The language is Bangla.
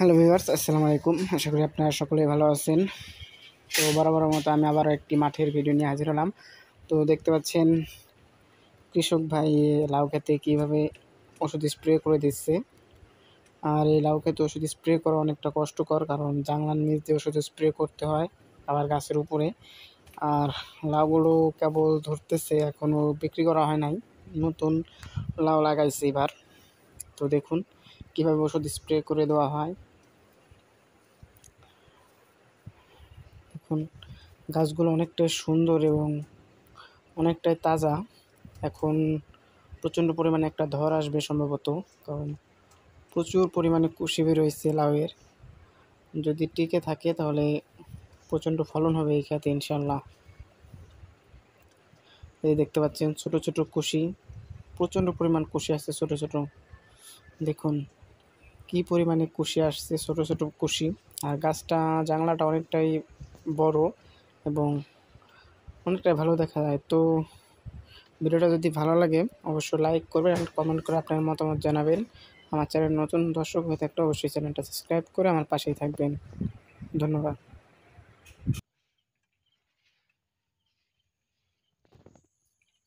হ্যালো ভিউয়ার্স, আসসালামু আলাইকুম। আশা করি আপনারা সকলেই ভালো আছেন। তো বরাবরের মতো আমি আবারও একটি মাঠের ভিডিও নিয়ে হাজির হলাম। তো দেখতে পাচ্ছেন কৃষক ভাই লাউ খেতে কীভাবে ওষুধ স্প্রে করে দিচ্ছে। আর এই লাউ খেতে ওষুধ স্প্রে করা অনেকটা কষ্টকর, কারণ জানলার নিচ দিয়ে ওষুধ স্প্রে করতে হয়, আবার গাছের উপরে। আর লাউগুলো কেবল ধরতেছে, এখনও বিক্রি করা হয় নাই, নতুন লাউ লাগাইছে এবার। তো দেখুন কীভাবে ওষুধ স্প্রে করে দেওয়া হয়। এখন গাছগুলো অনেকটাই সুন্দর এবং অনেকটাই তাজা। এখন প্রচণ্ড পরিমাণে একটা ধর আসবে সম্ভবত, কারণ প্রচুর পরিমাণে কুশি বেরোইছে লাউয়ের। যদি টিকে থাকে তাহলে প্রচণ্ড ফলন হবে এই ক্ষেতে ইনশাল্লাহ। এই দেখতে পাচ্ছেন ছোট ছোট কুশি, প্রচণ্ড পরিমাণ কুশি আসছে ছোট ছোট। দেখুন কি পরিমাণে কুশি আসছে, ছোট ছোট কুশি। আর গাছটা জাংলাটা অনেকটাই বড় এবং অনেকটাই ভালো দেখা যায়। তো ভিডিওটা যদি ভালো লাগে অবশ্যই লাইক করবেন আর কমেন্ট করে আপনার মতামত জানাবেন। আমার চ্যানেল নতুন দর্শক হয়ে থাকলে অবশ্যই চ্যানেলটা সাবস্ক্রাইব করে আমার পাশেই থাকবেন। ধন্যবাদ।